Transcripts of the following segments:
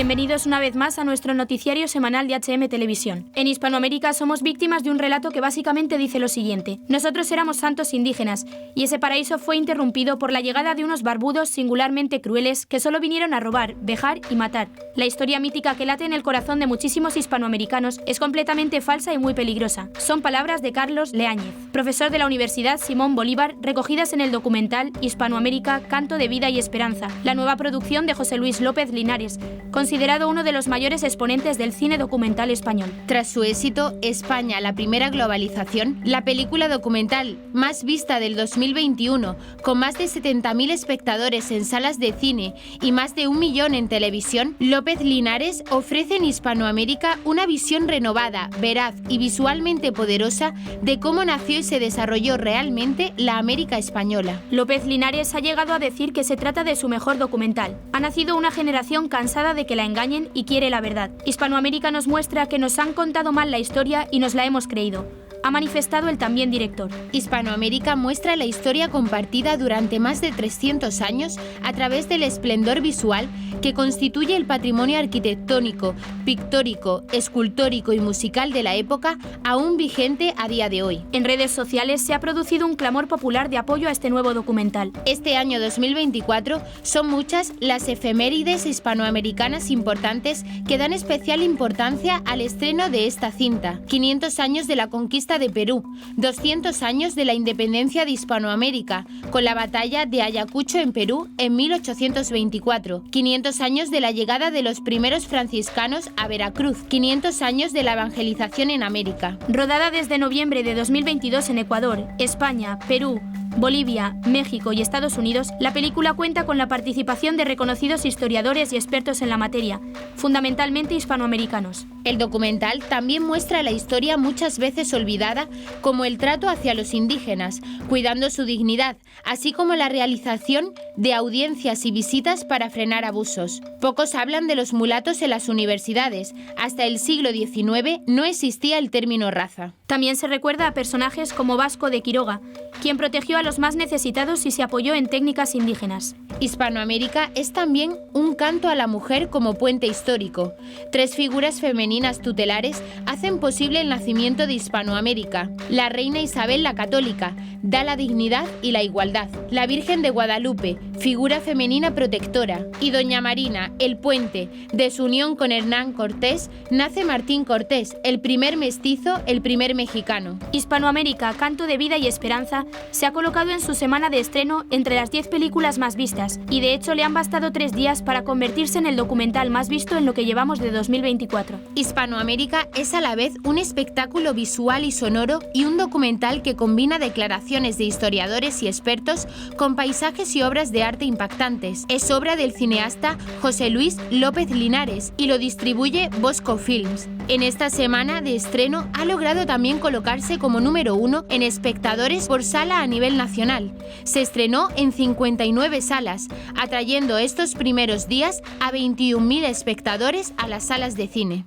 Bienvenidos una vez más a nuestro noticiario semanal de HM Televisión. En Hispanoamérica somos víctimas de un relato que básicamente dice lo siguiente. Nosotros éramos santos indígenas, y ese paraíso fue interrumpido por la llegada de unos barbudos singularmente crueles que solo vinieron a robar, vejar y matar. La historia mítica que late en el corazón de muchísimos hispanoamericanos es completamente falsa y muy peligrosa. Son palabras de Carlos Leáñez, profesor de la Universidad Simón Bolívar, recogidas en el documental Hispanoamérica, Canto de Vida y Esperanza, la nueva producción de José Luis López Linares, considerado uno de los mayores exponentes del cine documental español. Tras su éxito, España, la primera globalización, la película documental más vista del 2021, con más de 70.000 espectadores en salas de cine y más de 1 millón en televisión, López Linares ofrece en Hispanoamérica una visión renovada, veraz y visualmente poderosa de cómo nació y se desarrolló realmente la América española. López Linares ha llegado a decir que se trata de su mejor documental. Ha nacido una generación cansada de que la engañen y quiere la verdad. Hispanoamérica nos muestra que nos han contado mal la historia y nos la hemos creído, ha manifestado el también director. Hispanoamérica muestra la historia compartida durante más de 300 años a través del esplendor visual que constituye el patrimonio arquitectónico, pictórico, escultórico y musical de la época, aún vigente a día de hoy. En redes sociales se ha producido un clamor popular de apoyo a este nuevo documental. Este año 2024 son muchas las efemérides hispanoamericanas importantes que dan especial importancia al estreno de esta cinta. 500 años de la conquista de Perú, 200 años de la independencia de Hispanoamérica, con la batalla de Ayacucho en Perú en 1824, 500 años de la llegada de los primeros franciscanos a Veracruz, 500 años de la evangelización en América. Rodada desde noviembre de 2022 en Ecuador, España, Perú, Bolivia, México y Estados Unidos, la película cuenta con la participación de reconocidos historiadores y expertos en la materia, fundamentalmente hispanoamericanos. El documental también muestra la historia muchas veces olvidada, como el trato hacia los indígenas, cuidando su dignidad, así como la realización de audiencias y visitas para frenar abusos. Pocos hablan de los mulatos en las universidades. Hasta el siglo XIX no existía el término raza. También se recuerda a personajes como Vasco de Quiroga, quien protegió a los más necesitados y se apoyó en técnicas indígenas. Hispanoamérica es también un canto a la mujer como puente histórico. 3 figuras femeninas tutelares hacen posible el nacimiento de Hispanoamérica. La reina Isabel la Católica da la dignidad y la igualdad. La Virgen de Guadalupe, figura femenina protectora. Y Doña Marina, el puente. De su unión con Hernán Cortés nace Martín Cortés, el primer mestizo, el primer mexicano. Hispanoamérica, Canto de Vida y Esperanza se ha colocado en su semana de estreno entre las 10 películas más vistas, y de hecho le han bastado 3 días para convertirse en el documental más visto en lo que llevamos de 2024. Hispanoamérica es a la vez un espectáculo visual y sonoro y un documental que combina declaraciones de historiadores y expertos con paisajes y obras de arte impactantes. Es obra del cineasta José Luis López Linares y lo distribuye Bosco Films. En esta semana de estreno ha logrado también colocarse como número 1 en espectadores por sala a nivel nacional. Se estrenó en 59 salas, atrayendo estos primeros días a 21.000 espectadores a las salas de cine.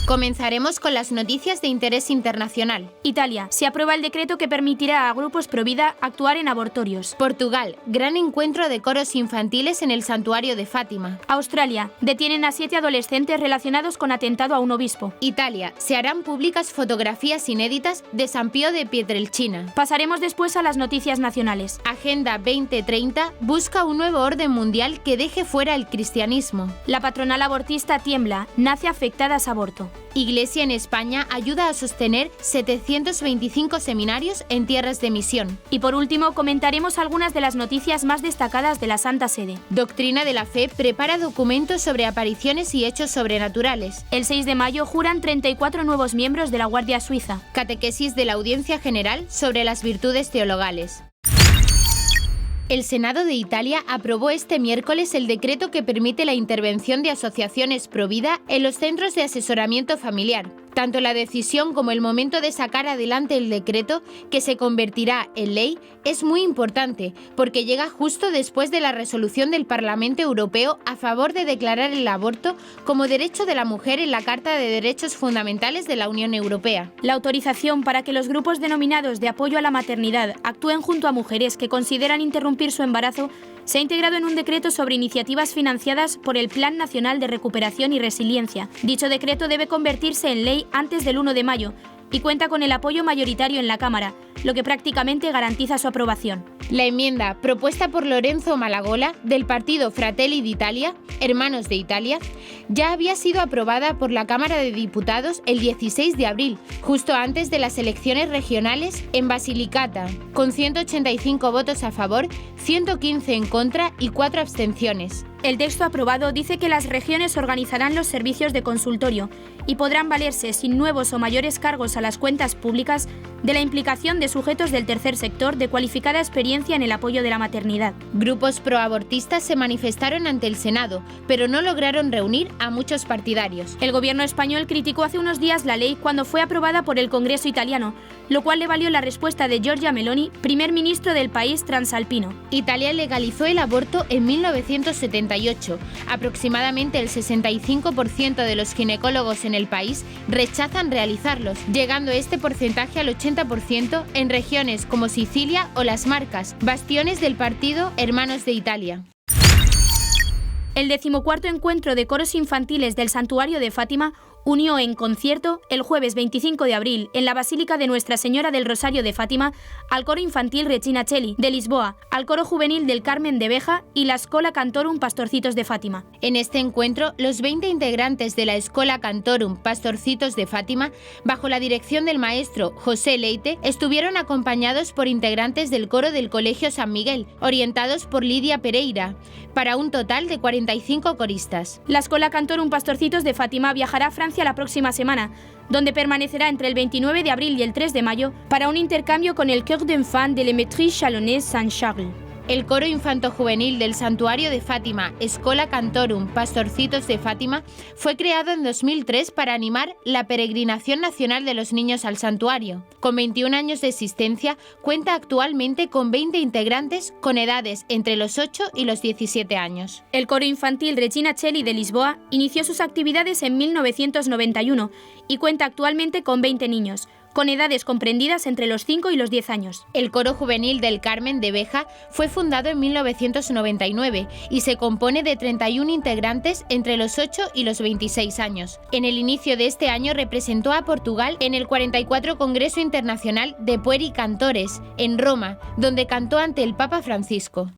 Comenzaremos con las noticias de interés internacional. Italia. Se aprueba el decreto que permitirá a grupos provida actuar en abortorios. Portugal. Gran encuentro de coros infantiles en el santuario de Fátima. Australia. Detienen a 7 adolescentes relacionados con atentado a un obispo. Italia. Se harán públicas fotografías inéditas de San Pío de Pietrelcina. Pasaremos después a las noticias nacionales. Agenda 2030 busca un nuevo orden mundial que deje fuera el cristianismo. La patronal abortista tiembla. Nace afectadas a aborto. Iglesia en España ayuda a sostener 725 seminarios en tierras de misión. Y por último, comentaremos algunas de las noticias más destacadas de la Santa Sede. Doctrina de la Fe prepara documentos sobre apariciones y hechos sobrenaturales. El 6 de mayo juran 34 nuevos miembros de la Guardia Suiza. Catequesis de la Audiencia General sobre las virtudes teologales. El Senado de Italia aprobó este miércoles el decreto que permite la intervención de asociaciones pro vida en los centros de asesoramiento familiar. Tanto la decisión como el momento de sacar adelante el decreto, que se convertirá en ley, es muy importante, porque llega justo después de la resolución del Parlamento Europeo a favor de declarar el aborto como derecho de la mujer en la Carta de Derechos Fundamentales de la Unión Europea. La autorización para que los grupos denominados de apoyo a la maternidad actúen junto a mujeres que consideran interrumpir su embarazo se ha integrado en un decreto sobre iniciativas financiadas por el Plan Nacional de Recuperación y Resiliencia. Dicho decreto debe convertirse en ley antes del 1 de mayo y cuenta con el apoyo mayoritario en la Cámara, lo que prácticamente garantiza su aprobación. La enmienda, propuesta por Lorenzo Malagola, del partido Fratelli d'Italia, Hermanos de Italia, ya había sido aprobada por la Cámara de Diputados el 16 de abril, justo antes de las elecciones regionales en Basilicata, con 185 votos a favor, 115 en contra y 4 abstenciones. El texto aprobado dice que las regiones organizarán los servicios de consultorio y podrán valerse sin nuevos o mayores cargos a las cuentas públicas de la implicación de sujetos del tercer sector de cualificada experiencia en el apoyo de la maternidad. Grupos proabortistas se manifestaron ante el Senado, pero no lograron reunir a muchos partidarios. El gobierno español criticó hace unos días la ley cuando fue aprobada por el Congreso italiano, lo cual le valió la respuesta de Giorgia Meloni, primer ministro del país transalpino. Italia legalizó el aborto en 1978. Aproximadamente el 65% de los ginecólogos en el país rechazan realizarlos, llegando este porcentaje al 80% en regiones como Sicilia o Las Marcas, bastiones del partido Hermanos de Italia. El 14º encuentro de coros infantiles del Santuario de Fátima unió en concierto el jueves 25 de abril en la Basílica de Nuestra Señora del Rosario de Fátima al coro infantil Regina Coeli de Lisboa, al coro juvenil del Carmen de Beja y la Schola Cantorum Pastorcitos de Fátima. En este encuentro, los 20 integrantes de la Schola Cantorum Pastorcitos de Fátima, bajo la dirección del maestro José Leite, estuvieron acompañados por integrantes del coro del Colegio San Miguel, orientados por Lidia Pereira, para un total de 45 coristas. La Schola Cantorum Pastorcitos de Fátima viajará a Francia la próxima semana, donde permanecerá entre el 29 de abril y el 3 de mayo para un intercambio con el Chœur d'Enfants de l'Émetrie Chalonnais Saint-Charles. El coro infanto-juvenil del Santuario de Fátima, Schola Cantorum Pastorcitos de Fátima, fue creado en 2003 para animar la peregrinación nacional de los niños al santuario. Con 21 años de existencia, cuenta actualmente con 20 integrantes con edades entre los 8 y los 17 años. El coro infantil Regina Coeli de Lisboa inició sus actividades en 1991 y cuenta actualmente con 20 niños, con edades comprendidas entre los 5 y los 10 años. El coro juvenil del Carmen de Beja fue fundado en 1999 y se compone de 31 integrantes entre los 8 y los 26 años. En el inicio de este año representó a Portugal en el 44 Congreso Internacional de Pueri Cantores, en Roma, donde cantó ante el Papa Francisco.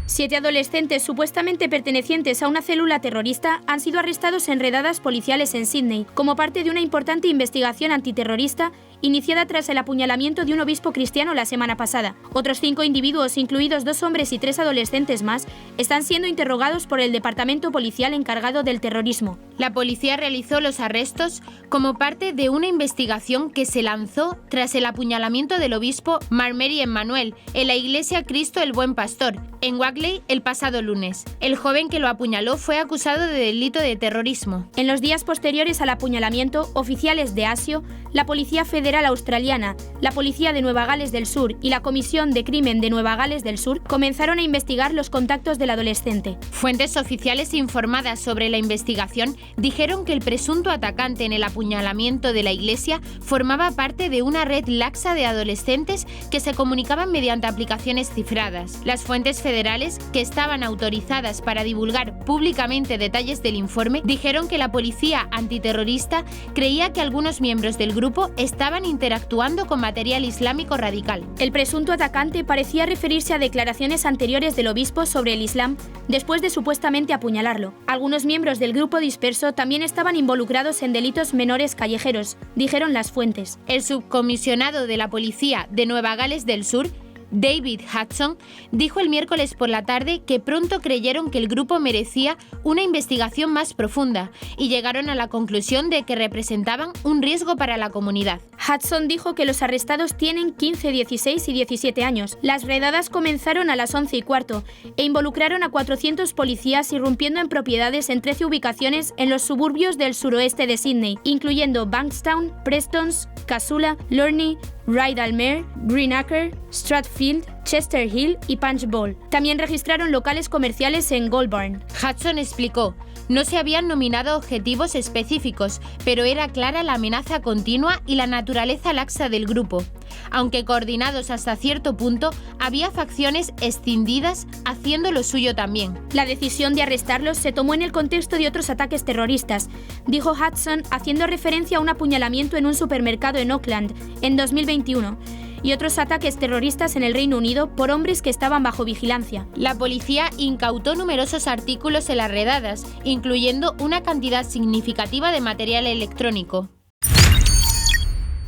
7 adolescentes supuestamente pertenecientes a una célula terrorista han sido arrestados en redadas policiales en Sídney, como parte de una importante investigación antiterrorista iniciada tras el apuñalamiento de un obispo cristiano la semana pasada. Otros 5 individuos, incluidos 2 hombres y 3 adolescentes más, están siendo interrogados por el departamento policial encargado del terrorismo. La policía realizó los arrestos como parte de una investigación que se lanzó tras el apuñalamiento del obispo Marmeri Emmanuel en la iglesia Cristo el Buen Pastor, en Wagley, el pasado lunes. El joven que lo apuñaló fue acusado de delito de terrorismo. En los días posteriores al apuñalamiento, oficiales de ASIO, la Policía Federal Australiana, la Policía de Nueva Gales del Sur y la Comisión de Crimen de Nueva Gales del Sur comenzaron a investigar los contactos del adolescente. Fuentes oficiales informadas sobre la investigación dijeron que el presunto atacante en el apuñalamiento de la iglesia formaba parte de una red laxa de adolescentes que se comunicaban mediante aplicaciones cifradas. Las fuentes federales, que estaban autorizadas para divulgar públicamente detalles del informe, dijeron que la policía antiterrorista creía que algunos miembros del grupo estaban interactuando con material islámico radical. El presunto atacante parecía referirse a declaraciones anteriores del obispo sobre el Islam después de supuestamente apuñalarlo. Algunos miembros del grupo disperso también estaban involucrados en delitos menores callejeros, dijeron las fuentes. El subcomisionado de la policía de Nueva Gales del Sur, David Hudson, dijo el miércoles por la tarde que pronto creyeron que el grupo merecía una investigación más profunda y llegaron a la conclusión de que representaban un riesgo para la comunidad. Hudson dijo que los arrestados tienen 15, 16 y 17 años. Las redadas comenzaron a las 11:15 e involucraron a 400 policías irrumpiendo en propiedades en 13 ubicaciones en los suburbios del suroeste de Sydney, incluyendo Bankstown, Prestons, Casula, Lorne, Rydalmere, Greenacre, Stratfield, Chester Hill y Punch Bowl. También registraron locales comerciales en Goulburn. Hudson explicó: no se habían nominado objetivos específicos, pero era clara la amenaza continua y la naturaleza laxa del grupo. Aunque coordinados hasta cierto punto, había facciones escindidas haciendo lo suyo también. La decisión de arrestarlos se tomó en el contexto de otros ataques terroristas, dijo Hudson, haciendo referencia a un apuñalamiento en un supermercado en Auckland en 2021. Y otros ataques terroristas en el Reino Unido por hombres que estaban bajo vigilancia. La policía incautó numerosos artículos en las redadas, incluyendo una cantidad significativa de material electrónico.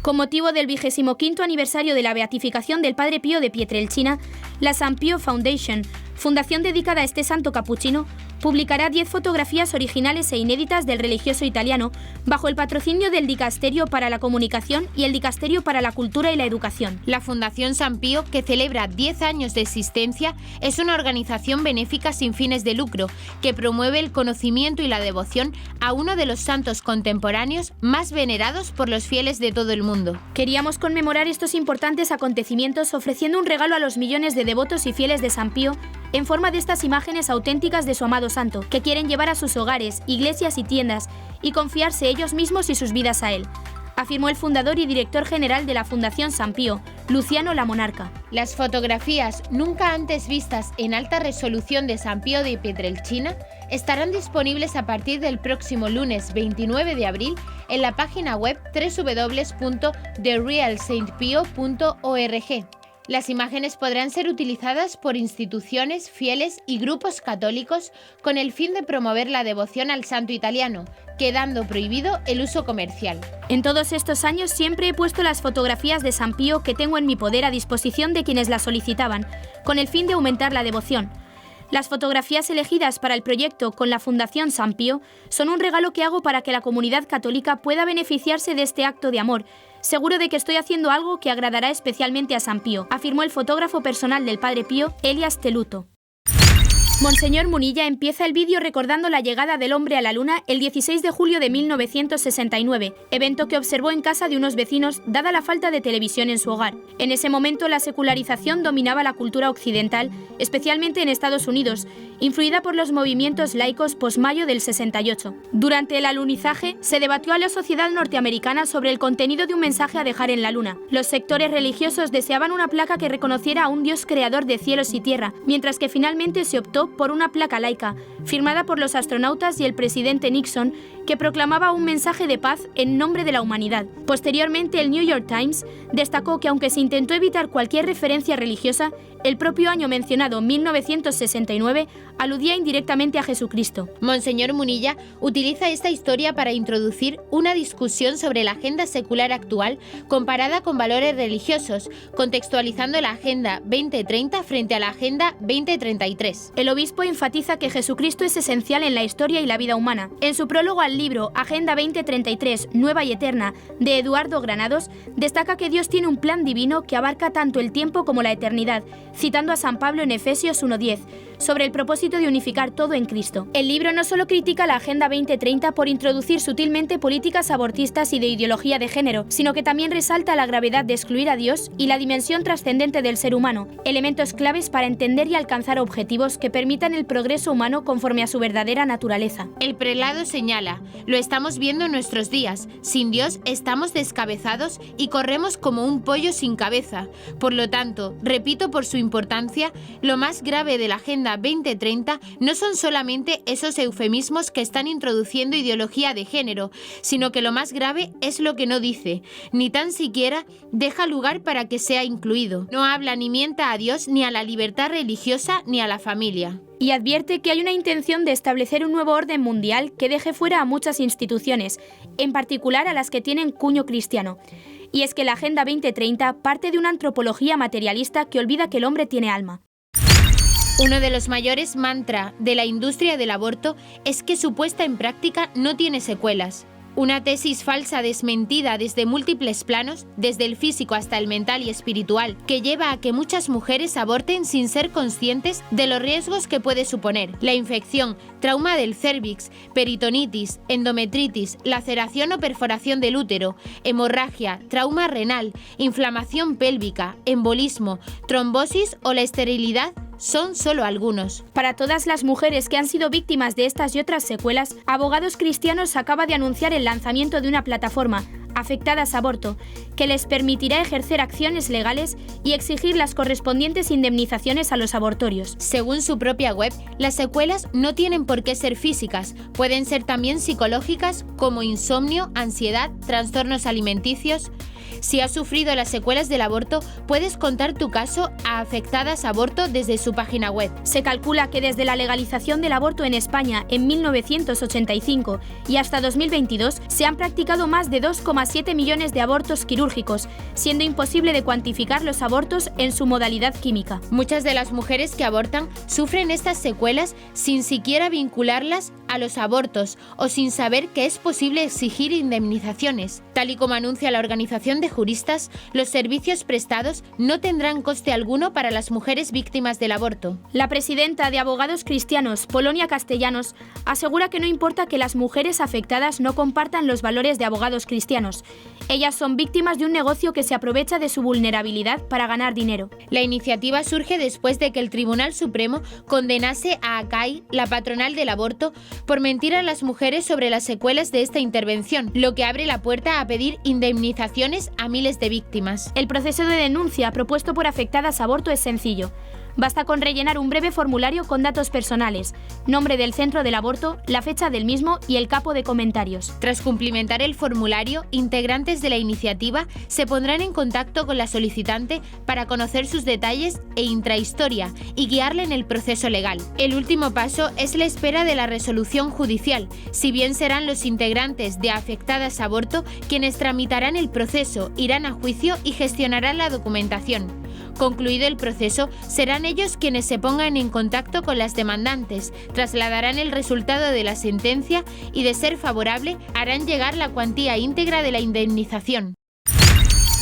Con motivo del 25º aniversario de la beatificación del Padre Pío de Pietrelcina, la St. Pio Foundation, fundación dedicada a este santo capuchino, publicará 10 fotografías originales e inéditas del religioso italiano bajo el patrocinio del Dicasterio para la Comunicación y el Dicasterio para la Cultura y la Educación. La Fundación San Pío, que celebra 10 años de existencia, es una organización benéfica sin fines de lucro que promueve el conocimiento y la devoción a uno de los santos contemporáneos más venerados por los fieles de todo el mundo. Queríamos conmemorar estos importantes acontecimientos ofreciendo un regalo a los millones de devotos y fieles de San Pío en forma de estas imágenes auténticas de su amado santo, que quieren llevar a sus hogares, iglesias y tiendas y confiarse ellos mismos y sus vidas a él, afirmó el fundador y director general de la Fundación San Pío, Luciano La Monarca. Las fotografías nunca antes vistas en alta resolución de San Pío de Pietrelcina estarán disponibles a partir del próximo lunes 29 de abril en la página web www.therealsaintpio.org. Las imágenes podrán ser utilizadas por instituciones, fieles y grupos católicos con el fin de promover la devoción al santo italiano, quedando prohibido el uso comercial. En todos estos años siempre he puesto las fotografías de San Pío que tengo en mi poder a disposición de quienes las solicitaban, con el fin de aumentar la devoción. Las fotografías elegidas para el proyecto con la Fundación San Pío son un regalo que hago para que la comunidad católica pueda beneficiarse de este acto de amor, seguro de que estoy haciendo algo que agradará especialmente a San Pío, afirmó el fotógrafo personal del Padre Pío, Elias Teluto. Monseñor Munilla empieza el vídeo recordando la llegada del hombre a la luna el 16 de julio de 1969, evento que observó en casa de unos vecinos dada la falta de televisión en su hogar. En ese momento la secularización dominaba la cultura occidental, especialmente en Estados Unidos, influida por los movimientos laicos post-mayo del 68. Durante el alunizaje se debatió a la sociedad norteamericana sobre el contenido de un mensaje a dejar en la luna. Los sectores religiosos deseaban una placa que reconociera a un Dios creador de cielos y tierra, mientras que finalmente se optó por una placa laica, firmada por los astronautas y el presidente Nixon, que proclamaba un mensaje de paz en nombre de la humanidad. Posteriormente, el New York Times destacó que aunque se intentó evitar cualquier referencia religiosa, el propio año mencionado, 1969, aludía indirectamente a Jesucristo. Monseñor Munilla utiliza esta historia para introducir una discusión sobre la agenda secular actual comparada con valores religiosos, contextualizando la Agenda 2030 frente a la Agenda 2033. El obispo enfatiza que Jesucristo es esencial en la historia y la vida humana. En su prólogo al libro Agenda 2033, Nueva y Eterna, de Eduardo Granados, destaca que Dios tiene un plan divino que abarca tanto el tiempo como la eternidad, citando a San Pablo en Efesios 1:10, sobre el propósito de unificar todo en Cristo. El libro no solo critica la Agenda 2030 por introducir sutilmente políticas abortistas y de ideología de género, sino que también resalta la gravedad de excluir a Dios y la dimensión trascendente del ser humano, elementos claves para entender y alcanzar objetivos que permitan el progreso humano conforme a su verdadera naturaleza. El prelado señala: lo estamos viendo en nuestros días, sin Dios estamos descabezados y corremos como un pollo sin cabeza. Por lo tanto, repito por su importancia, lo más grave de la Agenda 2030 no son solamente esos eufemismos que están introduciendo ideología de género, sino que lo más grave es lo que no dice, ni tan siquiera deja lugar para que sea incluido. No habla ni mienta a Dios, ni a la libertad religiosa, ni a la familia. Y advierte que hay una intención de establecer un nuevo orden mundial que deje fuera a muchas instituciones, en particular a las que tienen cuño cristiano. Y es que la Agenda 2030 parte de una antropología materialista que olvida que el hombre tiene alma. Uno de los mayores mantras de la industria del aborto es que su puesta en práctica no tiene secuelas. Una tesis falsa desmentida desde múltiples planos, desde el físico hasta el mental y espiritual, que lleva a que muchas mujeres aborten sin ser conscientes de los riesgos que puede suponer. La infección, trauma del cérvix, peritonitis, endometritis, laceración o perforación del útero, hemorragia, trauma renal, inflamación pélvica, embolismo, trombosis o la esterilidad son solo algunos. Para todas las mujeres que han sido víctimas de estas y otras secuelas, Abogados Cristianos acaba de anunciar el lanzamiento de una plataforma, Afectadas Aborto, que les permitirá ejercer acciones legales y exigir las correspondientes indemnizaciones a los abortorios. Según su propia web, las secuelas no tienen por qué ser físicas, pueden ser también psicológicas como insomnio, ansiedad, trastornos alimenticios. Si has sufrido las secuelas del aborto, puedes contar tu caso a Afectadas Aborto desde su página web. Se calcula que desde la legalización del aborto en España en 1985 y hasta 2022 se han practicado más de 2,7 millones de abortos quirúrgicos, siendo imposible de cuantificar los abortos en su modalidad química. Muchas de las mujeres que abortan sufren estas secuelas sin siquiera vincularlas a los abortos o sin saber que es posible exigir indemnizaciones. Tal y como anuncia la Organización de Juristas, los servicios prestados no tendrán coste alguno para las mujeres víctimas del aborto. La presidenta de Abogados Cristianos, Polonia Castellanos, asegura que no importa que las mujeres afectadas no compartan los valores de Abogados Cristianos. Ellas son víctimas de un negocio que se aprovecha de su vulnerabilidad para ganar dinero. La iniciativa surge después de que el Tribunal Supremo condenase a ACAI, la patronal del aborto, por mentir a las mujeres sobre las secuelas de esta intervención, lo que abre la puerta a pedir indemnizaciones a miles de víctimas. El proceso de denuncia propuesto por Afectadas Aborto es sencillo. Basta con rellenar un breve formulario con datos personales, nombre del centro del aborto, la fecha del mismo y el capo de comentarios. Tras cumplimentar el formulario, integrantes de la iniciativa se pondrán en contacto con la solicitante para conocer sus detalles e intrahistoria y guiarle en el proceso legal. El último paso es la espera de la resolución judicial, si bien serán los integrantes de Afectadas Aborto quienes tramitarán el proceso, irán a juicio y gestionarán la documentación. Concluido el proceso, serán ellos quienes se pongan en contacto con las demandantes, trasladarán el resultado de la sentencia y, de ser favorable, harán llegar la cuantía íntegra de la indemnización.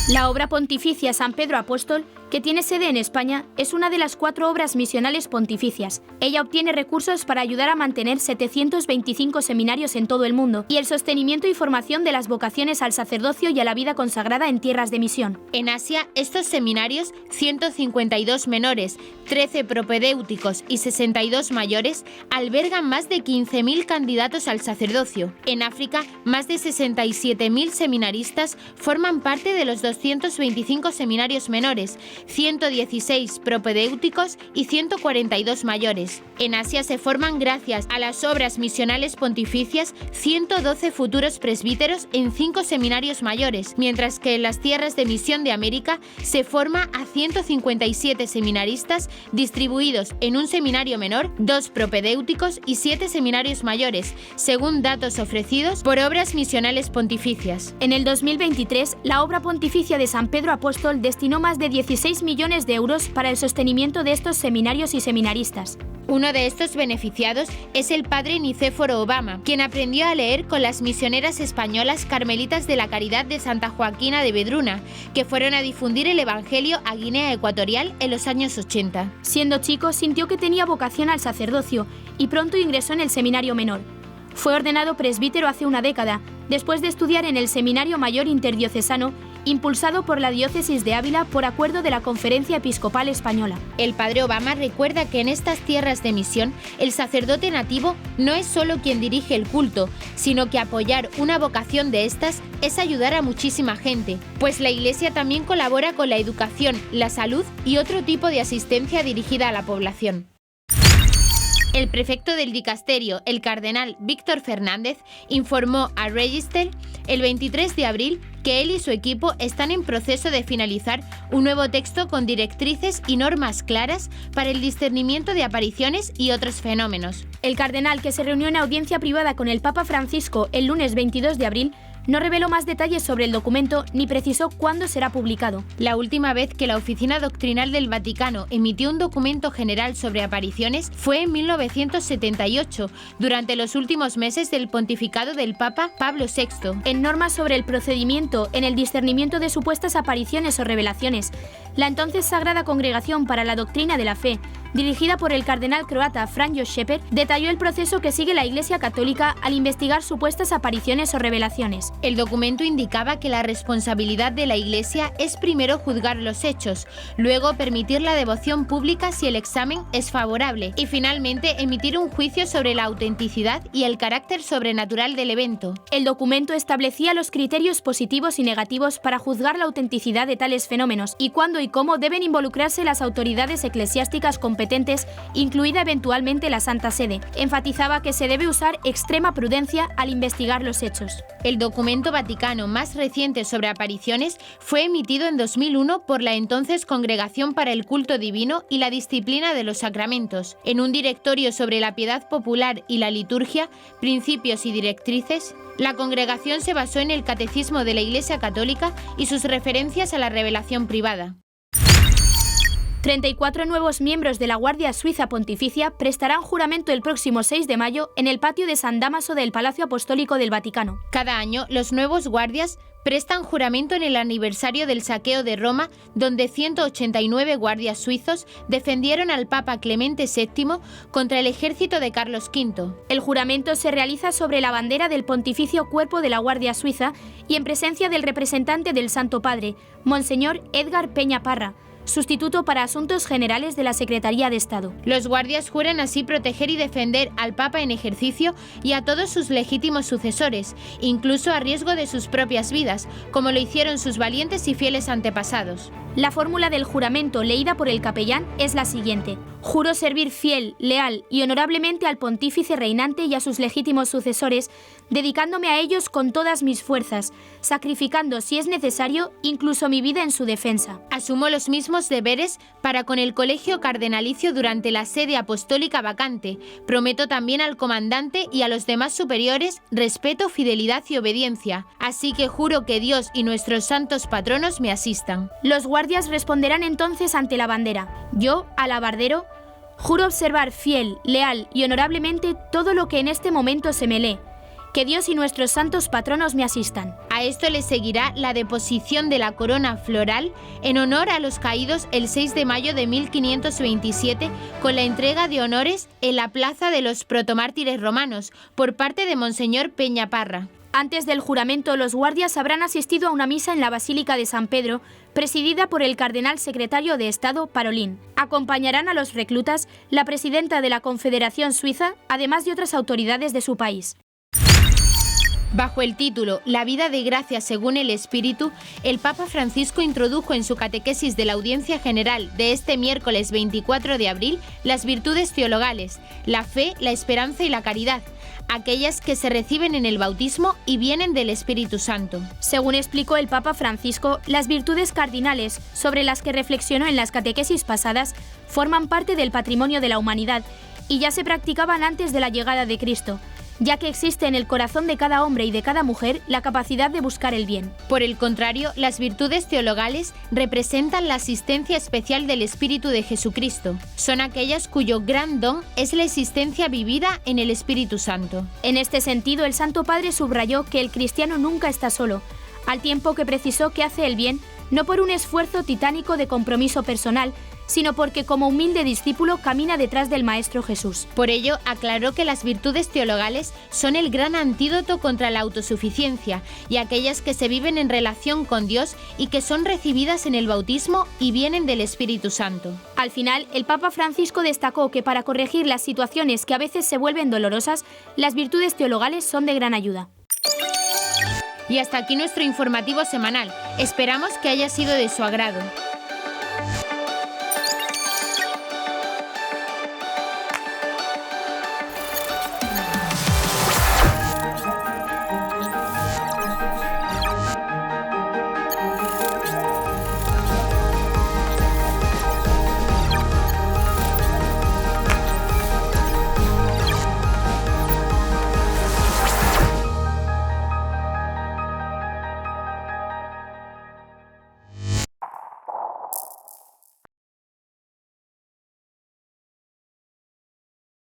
La obra pontificia San Pedro Apóstol, que tiene sede en España, es una de las 4 obras misionales pontificias. Ella obtiene recursos para ayudar a mantener 725 seminarios en todo el mundo y el sostenimiento y formación de las vocaciones al sacerdocio y a la vida consagrada en tierras de misión. En Asia, estos seminarios, 152 menores, 13 propedéuticos y 62 mayores, albergan más de 15.000 candidatos al sacerdocio. En África, más de 67.000 seminaristas forman parte de los 225 seminarios menores, 116 propedéuticos y 142 mayores. En Asia se forman, gracias a las obras misionales pontificias, 112 futuros presbíteros en 5 seminarios mayores, mientras que en las tierras de misión de América se forma a 157 seminaristas distribuidos en un seminario menor, 2 propedéuticos y 7 seminarios mayores, según datos ofrecidos por obras misionales pontificias. En el 2023, la obra pontificia de San Pedro Apóstol destinó más de 16 millones de euros para el sostenimiento de estos seminarios y seminaristas. Uno de estos beneficiados es el padre Nicéforo Obama, quien aprendió a leer con las misioneras españolas carmelitas de la Caridad de Santa Joaquina de Vedruna, que fueron a difundir el Evangelio a Guinea Ecuatorial en los años 80. Siendo chico, sintió que tenía vocación al sacerdocio y pronto ingresó en el seminario menor. Fue ordenado presbítero hace una década, después de estudiar en el Seminario Mayor Interdiocesano, impulsado por la Diócesis de Ávila por acuerdo de la Conferencia Episcopal Española. El padre Obama recuerda que en estas tierras de misión, el sacerdote nativo no es solo quien dirige el culto, sino que apoyar una vocación de estas es ayudar a muchísima gente, pues la Iglesia también colabora con la educación, la salud y otro tipo de asistencia dirigida a la población. El prefecto del dicasterio, el cardenal Víctor Fernández, informó a Register el 23 de abril que él y su equipo están en proceso de finalizar un nuevo texto con directrices y normas claras para el discernimiento de apariciones y otros fenómenos. El cardenal, que se reunió en audiencia privada con el Papa Francisco el lunes 22 de abril, no reveló más detalles sobre el documento ni precisó cuándo será publicado. La última vez que la Oficina Doctrinal del Vaticano emitió un documento general sobre apariciones fue en 1978, durante los últimos meses del pontificado del Papa Pablo VI. En normas sobre el procedimiento en el discernimiento de supuestas apariciones o revelaciones, la entonces Sagrada Congregación para la Doctrina de la Fe, dirigida por el cardenal croata Franjo Šeper, detalló el proceso que sigue la Iglesia Católica al investigar supuestas apariciones o revelaciones. El documento indicaba que la responsabilidad de la Iglesia es primero juzgar los hechos, luego permitir la devoción pública si el examen es favorable y finalmente emitir un juicio sobre la autenticidad y el carácter sobrenatural del evento. El documento establecía los criterios positivos y negativos para juzgar la autenticidad de tales fenómenos y cuándo y cómo deben involucrarse las autoridades eclesiásticas competentes, incluida eventualmente la Santa Sede. Enfatizaba que se debe usar extrema prudencia al investigar los hechos. El documento vaticano más reciente sobre apariciones fue emitido en 2001 por la entonces Congregación para el Culto Divino y la Disciplina de los Sacramentos. En un directorio sobre la piedad popular y la liturgia, principios y directrices, la congregación se basó en el Catecismo de la Iglesia Católica y sus referencias a la revelación privada. 34 nuevos miembros de la Guardia Suiza Pontificia prestarán juramento el próximo 6 de mayo en el patio de San Dámaso del Palacio Apostólico del Vaticano. Cada año, los nuevos guardias prestan juramento en el aniversario del saqueo de Roma, donde 189 guardias suizos defendieron al Papa Clemente VII contra el ejército de Carlos V. El juramento se realiza sobre la bandera del Pontificio Cuerpo de la Guardia Suiza y en presencia del representante del Santo Padre, Monseñor Edgar Peña Parra, sustituto para Asuntos Generales de la Secretaría de Estado. Los guardias juran así proteger y defender al Papa en ejercicio y a todos sus legítimos sucesores, incluso a riesgo de sus propias vidas, como lo hicieron sus valientes y fieles antepasados. La fórmula del juramento leída por el capellán es la siguiente: juro servir fiel, leal y honorablemente al pontífice reinante y a sus legítimos sucesores, dedicándome a ellos con todas mis fuerzas, sacrificando, si es necesario, incluso mi vida en su defensa. Asumo los mismos deberes para con el colegio cardenalicio durante la sede apostólica vacante. Prometo también al comandante y a los demás superiores respeto, fidelidad y obediencia. Así que juro que Dios y nuestros santos patronos me asistan. Los guardias responderán entonces ante la bandera. Yo, alabardero, juro observar fiel, leal y honorablemente todo lo que en este momento se me lee. Que Dios y nuestros santos patronos me asistan. A esto le seguirá la deposición de la corona floral en honor a los caídos el 6 de mayo de 1527 con la entrega de honores en la plaza de los protomártires romanos por parte de Monseñor Peña Parra. Antes del juramento, los guardias habrán asistido a una misa en la Basílica de San Pedro, presidida por el cardenal secretario de Estado Parolin. Acompañarán a los reclutas la presidenta de la Confederación Suiza, además de otras autoridades de su país. Bajo el título La vida de gracia según el Espíritu, el Papa Francisco introdujo en su catequesis de la Audiencia General de este miércoles 24 de abril las virtudes teologales, la fe, la esperanza y la caridad, aquellas que se reciben en el bautismo y vienen del Espíritu Santo. Según explicó el Papa Francisco, las virtudes cardinales sobre las que reflexionó en las catequesis pasadas forman parte del patrimonio de la humanidad y ya se practicaban antes de la llegada de Cristo, ya que existe en el corazón de cada hombre y de cada mujer la capacidad de buscar el bien. Por el contrario, las virtudes teologales representan la asistencia especial del Espíritu de Jesucristo. Son aquellas cuyo gran don es la existencia vivida en el Espíritu Santo. En este sentido, el Santo Padre subrayó que el cristiano nunca está solo, al tiempo que precisó que hace el bien no por un esfuerzo titánico de compromiso personal, sino porque como humilde discípulo camina detrás del Maestro Jesús. Por ello, aclaró que las virtudes teologales son el gran antídoto contra la autosuficiencia y aquellas que se viven en relación con Dios y que son recibidas en el bautismo y vienen del Espíritu Santo. Al final, el Papa Francisco destacó que para corregir las situaciones que a veces se vuelven dolorosas, las virtudes teologales son de gran ayuda. Y hasta aquí nuestro informativo semanal. Esperamos que haya sido de su agrado.